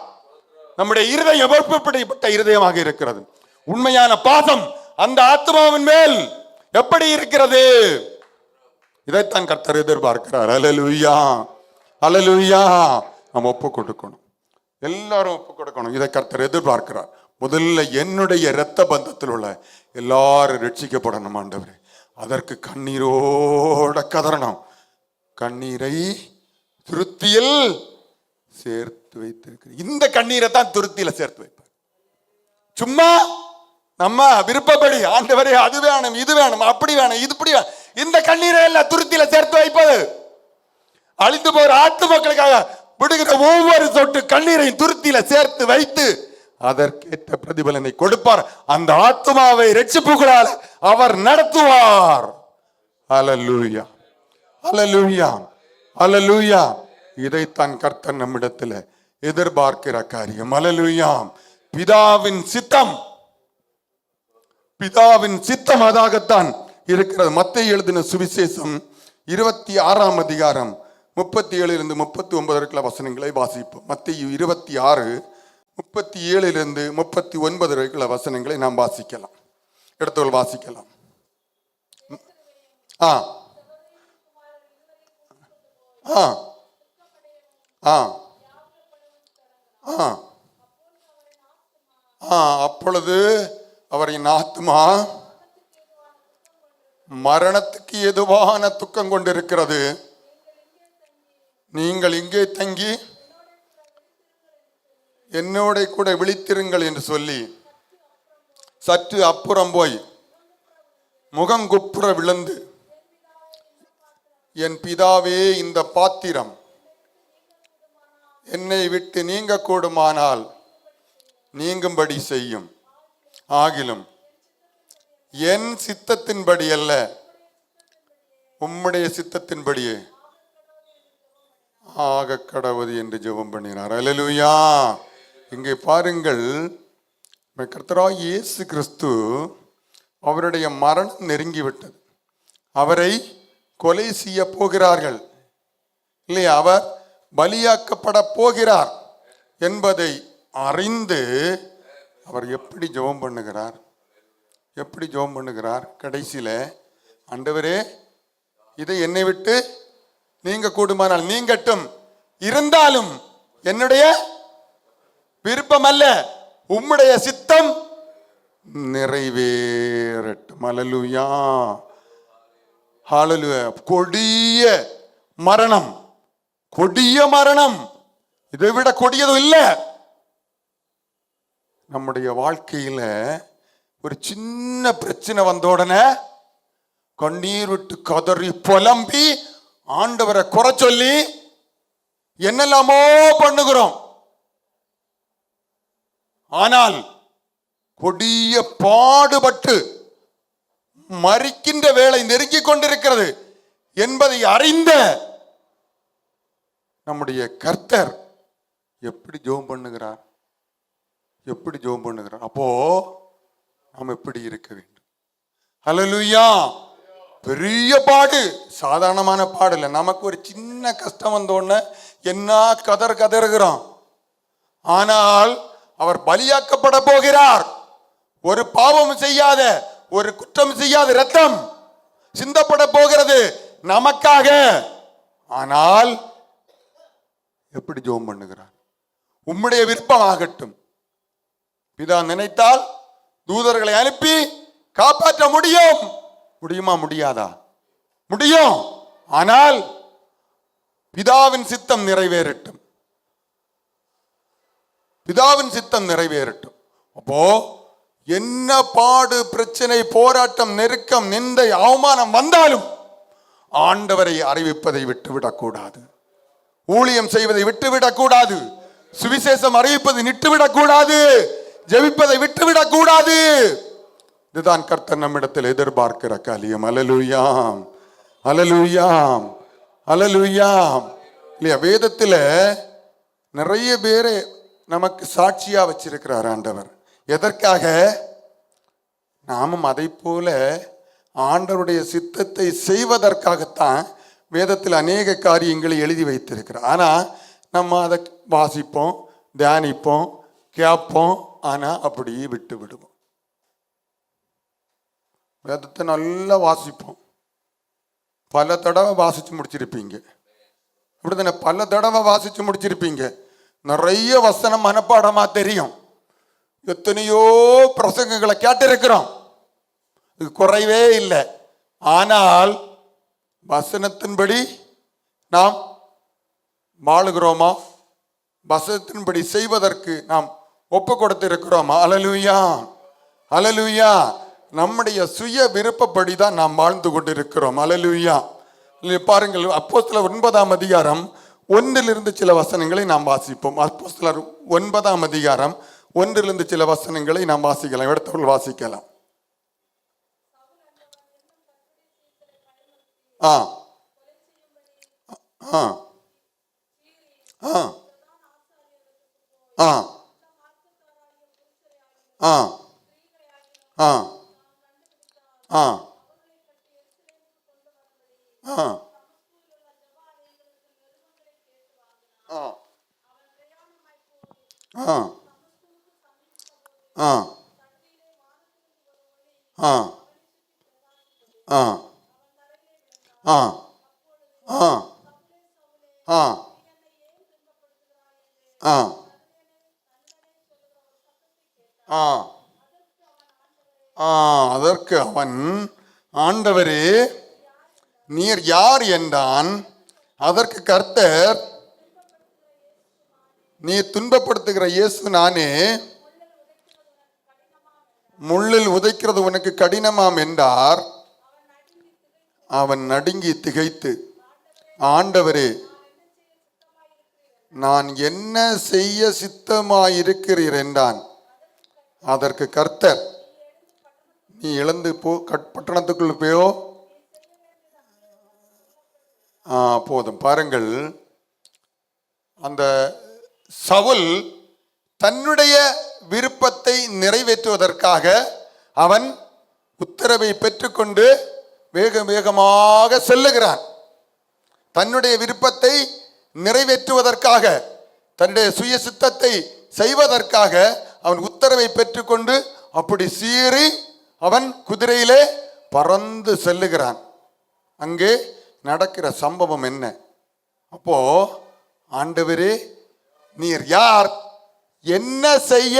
நம்முடைய இருதயம் எப்படிப்பட்ட இருதயமாக இருக்கிறது? உண்மையான பாசம் அந்த ஆத்மாவின் மேல் எப்படி இருக்கிறது? இதைத்தான் கர்த்தர் எதிர்பார்க்கிறார். அல்லேலூயா, அல்லேலூயா. நாம் ஒப்பு கொடுக்கணும், எல்லாரும் ஒப்பு கொடுக்கணும். இதை கர்த்தர் எதிர்பார்க்கிறார். முதல்ல என்னுடைய இரத்த பந்தத்தில் உள்ள எல்லாரும் ரட்சிக்கப்படணும் ஆண்டவரே. அதற்கு கண்ணீரோட கதறணும். கண்ணீரை துருத்தியில் சேர்த்து வைத்திருக்கிறேன். இந்த கண்ணீரை தான் துருத்தியில சேர்த்து வைப்பார். சும்மா நம்ம விருப்பப்படி ஆண்டவரே அது வேணும், இது வேணும், அப்படி வேணும், இது இப்படி வேணும், இந்த கண்ணீரை எல்லாம் துருத்தியில சேர்த்து வைப்பது. அழிந்து போற ஆத்து மக்களுக்காக விடுகிற ஒவ்வொரு சொட்டு கண்ணீரையும் துருத்தியில சேர்த்து வைத்து அதற்கேற்ற பிரதிபலனை கொடுப்பார். அந்த ஆத்துமாவை ரட்சிப்புகளால் அவர் நடத்துவார். அல்லேலூயா, அல்லேலூயா, அல்லேலூயா. இதைத்தான் கர்த்தர் நம்மிடத்தில் எதிர்பார்க்கிற காரியம். அல்லேலூயா. பிதாவின் சித்தம் பிதாவின் சித்தம் அதாகத்தான் இருக்கிறது. மத்தேயு எழுதின சுவிசேஷம் 26ஆம் அதிகாரம் 37 39 வசனங்களை வாசிப்போம். மத்தேயு 26 37 39 வசனங்களை நாம் வாசிக்கலாம். எடுத்தவர்கள் வாசிக்கலாம். ஆ ஆ ஆ ஆ அப்பொழுது அவரின் ஆத்மா மரணத்துக்கு எதுவான துக்கம் கொண்டிருக்கிறது. நீங்கள் இங்கே தங்கி என்னோட கூட விழித்திருங்கள் என்று சொல்லி சற்று அப்புறம் போய் முகம் குப்புற விழுந்து, என் பிதாவே, இந்த பாத்திரம் என்னை விட்டு நீங்க கூடுமானால் நீங்கும்படி செய்யும். ஆகிலும் என் சித்தத்தின்படி அல்ல, உம்முடைய சித்தத்தின்படியே ஆக கடவுது என்று ஜெபம் பண்ணினார். அல்லேலூயா. இங்கே பாருங்கள், கர்த்தராகிய இயேசு கிறிஸ்து அவருடைய மரணம் நெருங்கிவிட்டது. அவரை கொலை செய்ய போகிறார்கள் இல்லையா, அவர் பலியாக்கப்பட போகிறார் என்பதை அறிந்து அவர் எப்படி ஜெபம் பண்ணுகிறார், எப்படி ஜெபம் பண்ணுகிறார்? கடைசியில, ஆண்டவரே, இதை என்னை விட்டு நீங்க கூடுமானால் நீங்கட்டும், இருந்தாலும் என்னுடைய விருப்பம் அல்ல, உம்முடைய சித்தம் நிறைவேறட்டும். அல்லேலூயா, ஹல்லேலூயா. கொடிய மரணம், கொடிய மரணம், இதை விட கொடியதும் இல்லை. நம்முடைய வாழ்க்கையில ஒரு சின்ன பிரச்சனை வந்த உடனே கண்ணீர் விட்டு கதறி புலம்பி ஆண்டவரை குறை சொல்லி என்னெல்லாமோ பண்ணுகிறோம். ஆனால் கொடிய பாடுபட்டு மரிக்கின்ற வேளை நெருங்கிக் கொண்டிருக்கிறது என்பதை அறிந்த நம்முடைய கர்த்தர் எப்படி ஜெபம் பண்ணுகிறார், எப்படி ஜெபம் பண்ணுகிறார்? அப்போ நாம் எப்படி இருக்க வேண்டும்? ஹல்லேலூயா. பெரிய பாடு, சாதாரணமான பாடு இல்லை. நமக்கு ஒரு சின்ன கஷ்டம் வந்தோடனே என்ன கதறுகிறோம். ஆனால் அவர் பலியாக்கப்பட போகிறார். ஒரு பாவம் செய்யாத, ஒரு குற்றம் செய்யாத இரத்தம் சிந்தப்பட போகிறது நமக்காக. ஆனால் எப்படி ஜெபம் பண்ணுகிறார்? உம்முடைய விருப்பம் ஆகட்டும். பிதா நினைத்தால் தூதர்களை அனுப்பி காப்பாற்ற முடியும். முடியுமா? முடியாதா? முடியும். ஆனால் பிதாவின் சித்தம் நிறைவேறட்டும், பிதாவின் சித்தம் நிறைவேறட்டும். அப்போ என்ன பாடு, பிரச்சனை, போராட்டம், நெருக்கம், நிந்தை, அவமானம் வந்தாலும் ஆண்டவரை அறிவிப்பதை விட்டுவிடக்கூடாது, ஊழியம் செய்வதை விட்டுவிடக்கூடாது, சுவிசேஷம் அறிவிப்பதை விட்டுவிடக்கூடாது, ஜெபிப்பதை விட்டுவிடக்கூடாது. இதுதான் கர்த்தர் நம்மிடத்தில் எதிர்பார்க்கிற காரியம். அல்லேலூயா, அல்லேலூயா, அல்லேலூயா. இல்லையா, வேதத்தில் நிறைய பேரை நமக்கு சாட்சியா வச்சிருக்கிறார் ஆண்டவர். எதற்காக? நாமும் அதை போல ஆண்டவருடைய சித்தத்தை செய்வதற்காகத்தான் வேதத்தில் அநேக காரியங்களை எழுதி வைத்திருக்கிறார். ஆனால் நம்ம அதை வாசிப்போம், தியானிப்போம், கேட்போம், ஆனால் அப்படியே விட்டு விடுவோம். வேதத்தை நல்லா வாசிப்போம், பல தடவை வாசிச்சு முடிச்சிருப்பீங்க. அப்படித்தானே? பல தடவை வாசிச்சு முடிச்சிருப்பீங்க. நிறைய வசனம் மனப்பாடமா தெரியும். எத்தனையோ பிரசங்கங்களை கேட்டிருக்கிறோம், இது குறைவே இல்லை. ஆனால் வசனத்தின்படி நாம் வாழுகிறோமா? வசனத்தின்படி செய்வதற்கு நாம் ஒப்பு கொடுத்திருக்கிறோமா? அல்லேலூயா, அல்லேலூயா. நம்முடைய சுய விருப்பப்படி தான் நாம் வாழ்ந்து கொண்டிருக்கிறோம். அல்லேலூயா. பாருங்கள், அப்போஸ்தலர் 9ஆம் அதிகாரம் 1 சில வசனங்களை நாம் வாசிப்போம். அப்போஸ்தலர் 9ஆம் அதிகாரம் 1 சில வசனங்களை நாம் வாசிக்கலாம். எடுத்தவர்கள் வாசிக்கலாம். ஆ ஆ ஆ ஆ ஆ ஆ ஆ ஆ ஆ ஆ ஆ ஆ ஆ ஆ ஆ ஆ ஆ ஆ ஆ அதற்கு அவன், ஆண்டவரே நீர் யார் என்றான். அதற்கு கர்த்தர், நீ துன்பப்படுத்துகிற இயேசு நானே, முள்ளில் உதைக்கிறது உனக்கு கடினமாம் என்றார். அவன் நடுங்கி திகைத்து, ஆண்டவரே நான் என்ன செய்ய சித்தமாயிருக்கிறீர் என்றான். அதற்கு கர்த்தர், நீ எழுந்து போ, பட்டணத்துக்குள் போயோ. போதும். பாருங்கள், அந்த சவுல் தன்னுடைய விருப்பத்தை நிறைவேற்றுவதற்காக அவன் உத்தரவை பெற்றுக்கொண்டு வேக வேகமாக செல்லுகிறான். தன்னுடைய விருப்பத்தை நிறைவேற்றுவதற்காக, தன்னுடைய சுய சித்தத்தை செய்வதற்காக அவன் உத்தரவை பெற்றுக்கொண்டு அப்படி சீறி அவன் குதிரையிலே பறந்து செல்லுகிறான். அங்கே நடக்கிற சம்பவம் என்ன? அப்போ, ஆண்டவரே நீர் யார், என்ன செய்ய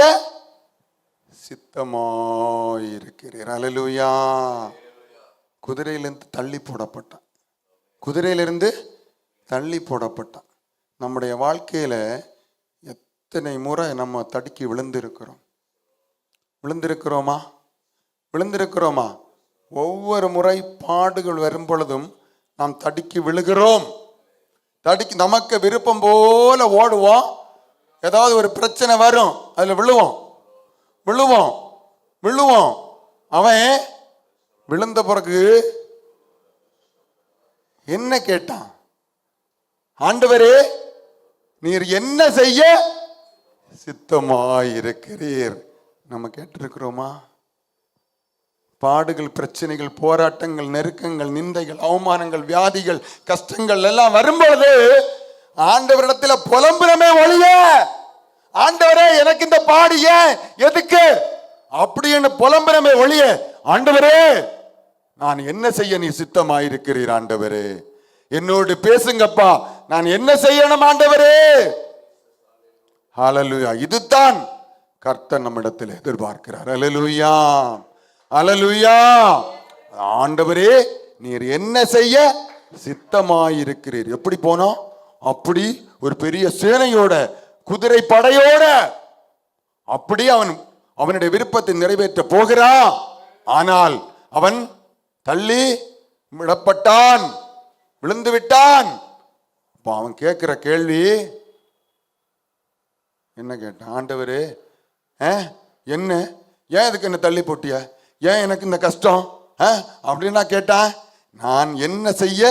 சித்தமாயிருக்கிறீர். அல்லேலூயா. குதிரையிலிருந்து தள்ளி போடப்பட்டான். குதிரையிலிருந்து தள்ளி போடப்பட்டான். நம்முடைய வாழ்க்கையில எத்தனை முறை நம்ம தடுக்கி விழுந்திருக்கிறோம்? விழுந்திருக்கிறோமா? ஒவ்வொரு முறை பாடுகள் வரும் பொழுதும் நாம் தடுக்கி விழுகிறோம். நமக்கு விருப்பம் போல ஓடுவோம். ஏதாவது ஒரு பிரச்சனை வரும், அதுல விழுவோம். அவன் விழுந்த பிறகு என்ன கேட்டான்? ஆண்டவரே நீர் என்ன செய்ய சித்தமாயிருக்கிறீர். நம்ம கேட்டிருக்கிறோமா? பாடுகள், பிரச்சனைகள், போராட்டங்கள், நெருக்கங்கள், நிந்தைகள், அவமானங்கள், வியாதிகள், கஷ்டங்கள் எல்லாம் வரும்பொழுது ஆண்டவரிடத்தில் புலம்புறமே ஒழிய, ஆண்டவரே எனக்கு இந்த பாடு ஏன், எதுக்கு அப்படின்னு புலம்புறமே ஒழிய, ஆண்டவரே நான் என்ன செய்ய நீ சித்தமாயிருக்கிறீர், ஆண்டவரே என்னோடு பேசுங்கப்பா, நான் என்ன செய்யணும் ஆண்டவரே. ஹல்லேலூயா. இதுதான் கர்த்தர் நம்மிடத்தில் எதிர்பார்க்கிறார். ஹல்லேலூயா, ஹல்லேலூயா. ஆண்டவரே நீர் என்ன செய்ய சித்தமாயிருக்கிறீர். எப்படி போனோம்? அப்படி ஒரு பெரிய சேனையோட, குதிரை படையோட அப்படி அவனுடைய விருப்பத்தை நிறைவேற்ற போகிறான். ஆனால் அவன் தள்ளி விடப்பட்டான், விழுந்து விட்டான். அப்போ அவன் கேட்கிற கேள்வி என்ன கேட்டான்? ஆண்டவரே என்ன, ஏன் இதுக்கு என்ன தள்ளி போட்டிய, ஏன் எனக்கு இந்த கஷ்டம் அப்படின்னா கேட்டான். நான் என்ன செய்ய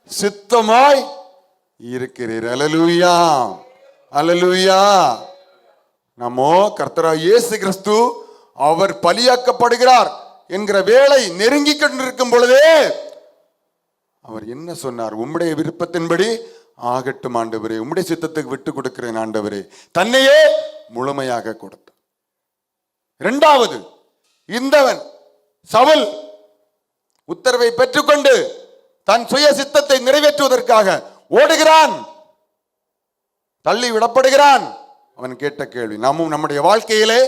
சித்தமாய் இருக்கிறீர். அல்லேலூயா, அல்லேலூயா. நம்மோ கர்த்தராகிய இயேசு கிறிஸ்து அவர் பலியாக்கப்படுகிறார் என்கிற வேளை நெருங்கி கொண்டிருக்கும் பொழுதே அவர் என்ன சொன்னார்? உம்முடைய விருப்பத்தின்படி ஆகட்டும் ஆண்டவரே, உம்முடைய சித்தத்துக்கு விட்டு கொடுக்கிறேன் ஆண்டவரே. தன்னையே முழுமையாக கொடுத்தார். இரண்டாவது, இந்தவன் சவுல் உத்தரவை பெற்றுக்கொண்டு தன் சுய சித்தத்தை நிறைவேற்றுவதற்காக ஓடுகிறான், தள்ளி விடப்படுகிறான். அவன் கேட்ட கேள்வி, நாமும் நம்முடைய வாழ்க்கையிலே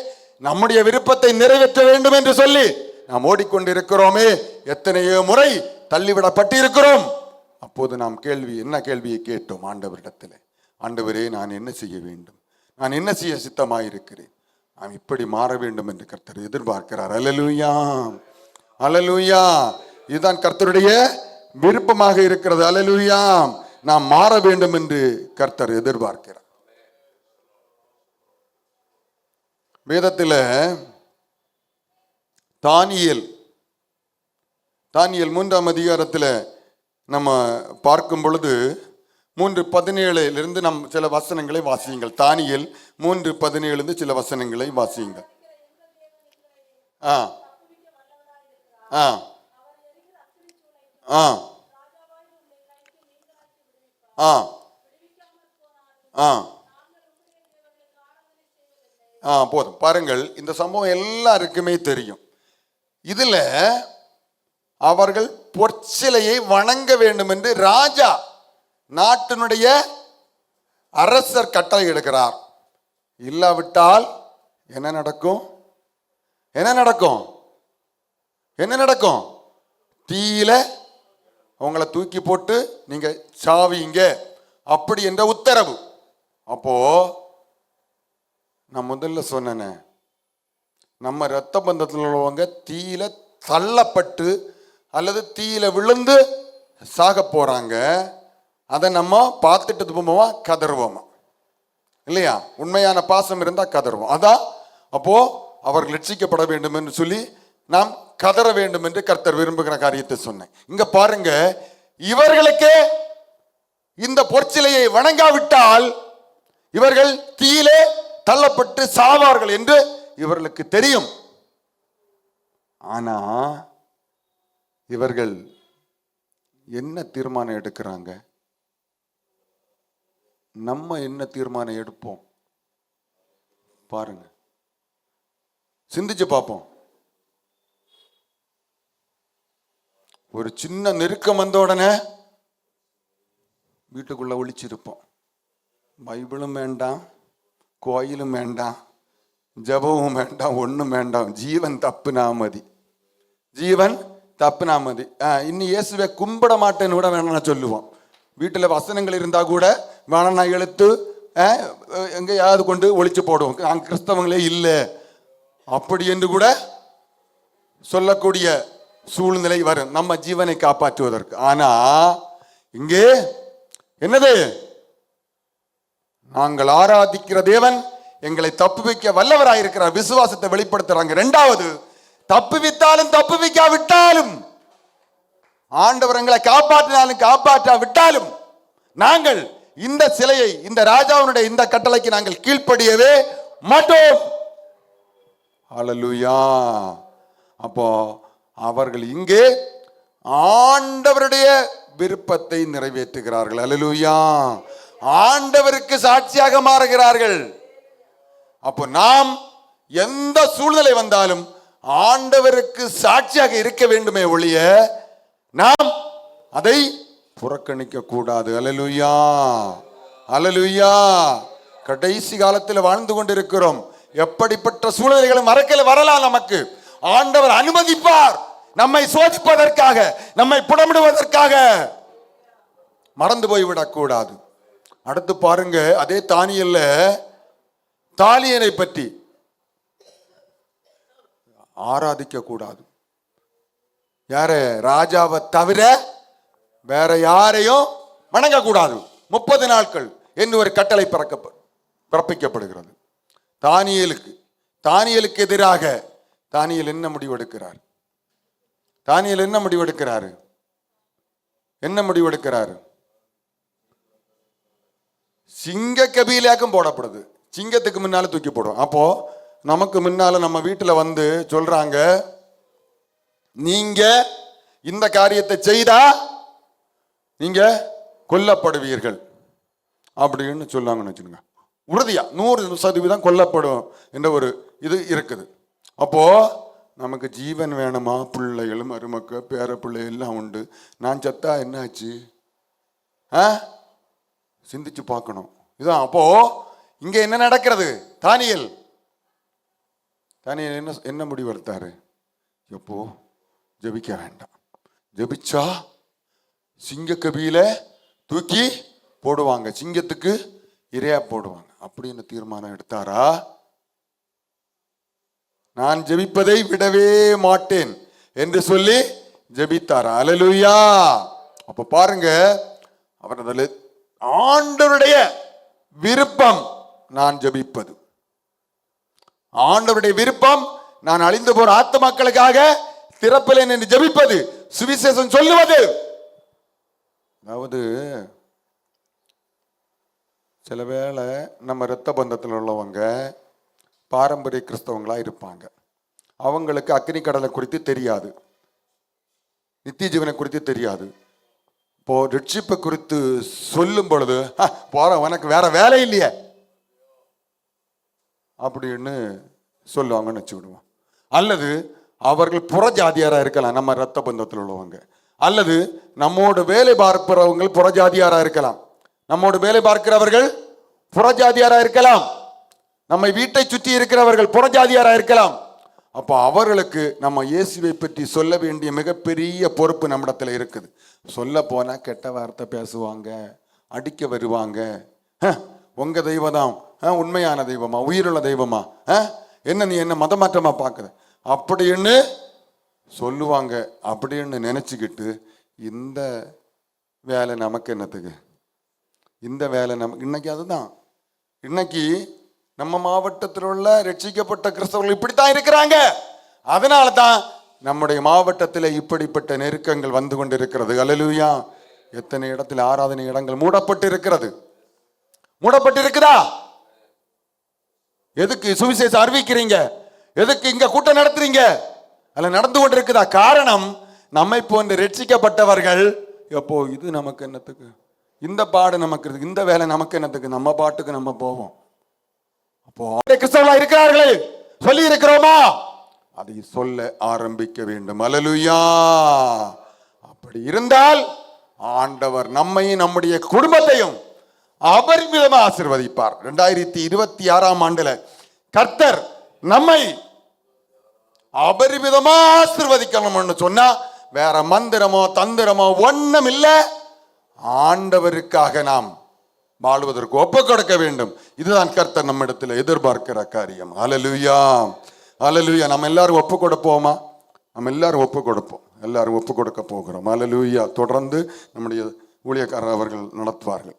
நம்முடைய விருப்பத்தை நிறைவேற்ற வேண்டும் என்று சொல்லி நாம் ஓடிக்கொண்டிருக்கிறோமே, எத்தனையோ முறை தள்ளிவிடப்பட்டிருக்கிறோம். அப்போது நாம் என்ன கேள்வியை கேட்டோம் ஆண்டவரிடத்தில்? ஆண்டவரே நான் என்ன செய்ய வேண்டும், நான் என்ன செய்ய சித்தமாயிருக்கிறேன், நாம் இப்படி மாற வேண்டும் என்று கர்த்தர் எதிர்பார்க்கிறார். அல்லேலூயா, அல்லேலூயா. இதுதான் கர்த்தருடைய விருப்பமாக இருக்கிறது. அல்லேலூயா. நாம் மாற வேண்டும் என்று கர்த்தர் எதிர்பார்க்கிறார். வேதத்தில் தானியேல் 3ஆம் அதிகாரத்தில் நம்ம பார்க்கும் பொழுது 3:17 நம் சில வசனங்களை வாசியுங்கள். தானியேல் 3:17 சில வசனங்களை வாசியுங்கள். ஆ ஆ ஆ ஆ போதும். பாருங்கள், இந்த சம்பவம் எல்லாருக்குமே தெரியும். இதுல அவர்கள் பொற்சிலையை வணங்க வேண்டும் என்று ராஜா, நாட்டினுடைய அரசர் கட்டளை எடுக்கிறார். இல்லாவிட்டால் என்ன நடக்கும்? என்ன நடக்கும்? என்ன நடக்கும்? தீயில அவங்களை தூக்கி போட்டு நீங்க சாவீங்க அப்படி என்ற உத்தரவு. அப்போ நான் முதல்ல சொன்னேனே, நம்ம இரத்த பந்தத்தில் உள்ளவங்க தீயில தள்ளப்பட்டு அல்லது தீயில விழுந்து சாக போறாங்க. அதை நம்ம பார்த்துட்டு போவோமா, கதறுவோமா? இல்லையா? உண்மையான பாசம் இருந்தா கதறுவோம். அதான் அப்போ அவர்கள் ரட்சிக்கப்பட வேண்டும் என்று சொல்லி நாம் கதற வேண்டும் என்று கர்த்தர் விரும்புகிற காரியத்தை சொன்னேன். இங்க பாருங்க, இவர்களுக்கு இந்த பொற்சிலையை வணங்காவிட்டால் இவர்கள் தீயிலே தள்ளப்பட்டு சாவார்கள் என்று இவர்களுக்கு தெரியும். ஆனா இவர்கள் என்ன தீர்மானம் எடுக்கிறாங்க? நம்ம என்ன தீர்மானம் எடுப்போம்? பாருங்க, சிந்திச்சு பார்ப்போம். ஒரு சின்ன நெருக்கம் வந்த உடனே வீட்டுக்குள்ள ஒளிச்சிருப்போம். பைபிளும் வேண்டாம், கோயிலும் வேண்டாம், ஜபமும் வேண்டாம், ஒன்றும் வேண்டாம். ஜீவன் தப்பு நாமதி, ஜீவன் தப்பு நாமதி. இன்னும் இயேசுவை கும்பிட மாட்டேன்னு கூட வேணா சொல்லுவோம். வீட்டில் வசனங்கள் இருந்தால் கூட வேணா எழுத்து எங்கேயாவது கொண்டு ஒழிச்சு போடுவோம். நாங்கள் கிறிஸ்தவங்களே இல்லை அப்படி என்று கூட சொல்லக்கூடிய சூழ்நிலை வரும் நம்ம ஜீவனை காப்பாற்றுவதற்கு. ஆனா இங்கே என்னது? நாங்கள் ஆராதிக்கிற தேவன் எங்களை தப்புவிக்க வல்லவராயிருக்கிறார். விசுவாசத்தை வெளிப்படுத்துறாங்க. இரண்டாவது, தப்புவித்தாலும் தப்புவிக்காவிட்டாலும், ஆண்டவர் எங்களை காப்பாற்றினாலும் காப்பாற்றாவிட்டாலும் நாங்கள் இந்த சிலையை, இந்த ராஜாவினுடைய இந்த கட்டளைக்கு நாங்கள் கீழ்ப்படியவே மாட்டோம். ஹல்லேலூயா. அப்போ அவர்கள் இங்கே ஆண்டவருடைய விருப்பத்தை நிறைவேற்றுகிறார்கள். ஹல்லேலூயா. ஆண்டவருக்கு சாட்சியாக மாறுகிறார்கள். அப்போ நாம் எந்த சூழ்நிலை வந்தாலும் ஆண்டவருக்கு சாட்சியாக இருக்க வேண்டுமே ஒழிய நாம் அதை புறக்கணிக்க கூடாது. ஹல்லேலூயா, ஹல்லேலூயா. கடைசி காலத்தில் வாழ்ந்து கொண்டிருக்கிறோம். எப்படிப்பட்ட சூழ்நிலைகளும் மறக்கல வரலாம். நமக்கு ஆண்டவர் அனுமதிப்பார், நம்மை சோதிப்பதற்காக, நம்மை புடமிடுவதற்காக. மறந்து போய்விடக் கூடாது. அடுத்து பாருங்க, அதே தானியல்ல தானியேலை பற்றி ஆராதிக்க கூடாது. யார? ராஜாவை தவிர வேற யாரையும் வணங்க கூடாது. 30 நாட்கள் என்று ஒரு கட்டளை பிறப்பிக்கப்படுகிறது. தானியேலுக்கு எதிராக தானியேல் என்ன முடிவெடுக்கிறார்? தானியேல் என்ன முடிவெடுக்கிறாரு? என்ன முடிவெடுக்கிறாரு? சிங்க கபீலாக்கும் போடப்படுது. சிங்கத்துக்கு முன்னால தூக்கி போடும். அப்போ நமக்கு முன்னால நம்ம வீட்டில் வந்து சொல்றாங்க, நீங்க இந்த காரியத்தை செய்தா நீங்க கொல்லப்படுவீர்கள் அப்படின்னு சொல்லாங்கன்னு வச்சுருங்க. உறுதியா 100% கொல்லப்படும் என்ற ஒரு இது இருக்குது. அப்போ நமக்கு ஜீவன் வேணுமா? பிள்ளைகளும் மருமக்க பேர பிள்ளை எல்லாம் உண்டு. நான் சத்தா என்னாச்சு? சிந்திச்சு பார்க்கணும். இதுதான். அப்போ இங்க என்ன நடக்கிறது? தானியேல் என்ன முடிவு எடுத்தாரு? எப்போ ஜெபிக்க வேண்டாம், ஜெபிச்சா சிங்க கபியில தூக்கி போடுவாங்க, சிங்கத்துக்கு இரையா போடுவாங்க அப்படின்னு தீர்மானம் எடுத்தாரா? நான் ஜெபிப்பதை விடவே மாட்டேன் என்று சொல்லி ஜெபித்தாரா? ஹல்லேலூயா. அப்ப பாருங்க, அவர் ஆண்டவருடைய விருப்பம் நான் ஜெபிப்பது, ஆண்டவருடைய விருப்பம் நான் அழிந்து போற ஆத்துமாக்களுக்காக திறப்பலேன் என்று ஜெபிப்பது, சுவிசேஷம் சொல்லுவது. அதாவது சில வேளை நம்ம இரத்த பந்தத்தில் உள்ளவங்க பாரம்பரிய கிறிஸ்தவங்களா இருப்பாங்க. அவங்களுக்கு அக்னி கடலை குறித்து தெரியாது. நித்திய ஜீவனை குறித்து தெரியாது. இப்போ ரட்சிப்பை குறித்து சொல்லும் பொழுது போற உனக்கு வேற வேலை இல்லையே அப்படின்னு சொல்லுவாங்கன்னு வச்சுக்கிடுவோம். அல்லது அவர்கள் புறஜாதியாரா இருக்கலாம், நம்ம ரத்த பந்தத்தில் உள்ளவங்க. அல்லது நம்மோடு வேலை பார்க்கிறவங்க புறஜாதியாரா இருக்கலாம், நம்மோடு வேலை பார்க்கிறவர்கள் புறஜாதியாரா இருக்கலாம், நம்மை வீட்டை சுற்றி இருக்கிறவர்கள் புறஜாதியாரா இருக்கலாம். அப்போ அவர்களுக்கு நம்ம இயேசுவை பற்றி சொல்ல வேண்டிய மிகப்பெரிய பொறுப்பு நம்மிடத்துல இருக்குது. சொல்ல போனா கெட்ட வார்த்தை பேசுவாங்க, அடிக்க வருவாங்க. உங்க தெய்வம் தான் உண்மையான தெய்வமா, உயிருள்ள தெய்வமா, என்ன நீ என்ன மதமாற்றமா பார்க்குற அப்படின்னு சொல்லுவாங்க. அப்படின்னு நினைச்சுக்கிட்டு இந்த வேலை நமக்கு என்னத்துக்கு, இந்த வேலை நமக்கு இன்னைக்கு அதுதான். இன்னைக்கு நம்ம மாவட்டத்தில் உள்ள ரட்சிக்கப்பட்ட கிறிஸ்தவர்கள் இப்படித்தான் இருக்கிறாங்க. அதனால தான் நம்முடைய மாவட்டத்தில் இப்படிப்பட்ட நெருக்கங்கள் வந்து கொண்டிருக்கிறது. அல்லேலூயா. எத்தனை இடத்துல ஆராதனை இடங்கள் மூடப்பட்டு இருக்கிறது. மூடப்பட்டு இருக்குதா? எதுக்கு சுவிசேஷம் அறிவிக்கிறீங்க? எதுக்கு இங்க கூட்டம் நடத்துறீங்க? அல்ல நடந்து கொண்டு இருக்குதா? காரணம், நம்மை போன்று ரட்சிக்கப்பட்டவர்கள் எப்போ இது நமக்கு என்னத்துக்கு, இந்த பாடு நமக்கு இருக்கு, இந்த வேலை நமக்கு என்னத்துக்கு, நம்ம பாட்டுக்கு நம்ம போவோம். அப்போ கிறிஸ்தவர்களா இருக்கிறார்களே சொல்லி இருக்கிறோமா? அதை சொல்ல ஆரம்பிக்க வேண்டும். அல்லேலூயா. அப்படி இருந்தால் ஆண்டவர் நம்மையும் நம்முடைய குடும்பத்தையும் அபரிமிதமா ஆசீர்வதிப்பார். 2026ஆம் ஆண்டுல கர்த்தர் நம்மை அபரிமிதமா ஆசீர்வதிக்கணும்னு சொன்னா வேற மந்திரமோ தந்திரமோ ஒண்ணும் இல்ல. ஆண்டவருக்காக நாம் வாழ்வதற்கு ஒப்பு கொடுக்க வேண்டும். இதுதான் கர்த்தர் நம்மிடத்தில் எதிர்பார்க்கிற காரியம். அல்லேலூயா, அல்லேலூயா. நம்ம எல்லாரும் ஒப்பு கொடுப்போமா? நம்ம எல்லாரும் ஒப்பு கொடுப்போம். எல்லாரும் ஒப்பு கொடுக்க போகிறோம். அல்லேலூயா. தொடர்ந்து நம்முடைய ஊழியக்காரர் அவர்கள் நடத்துவார்கள்.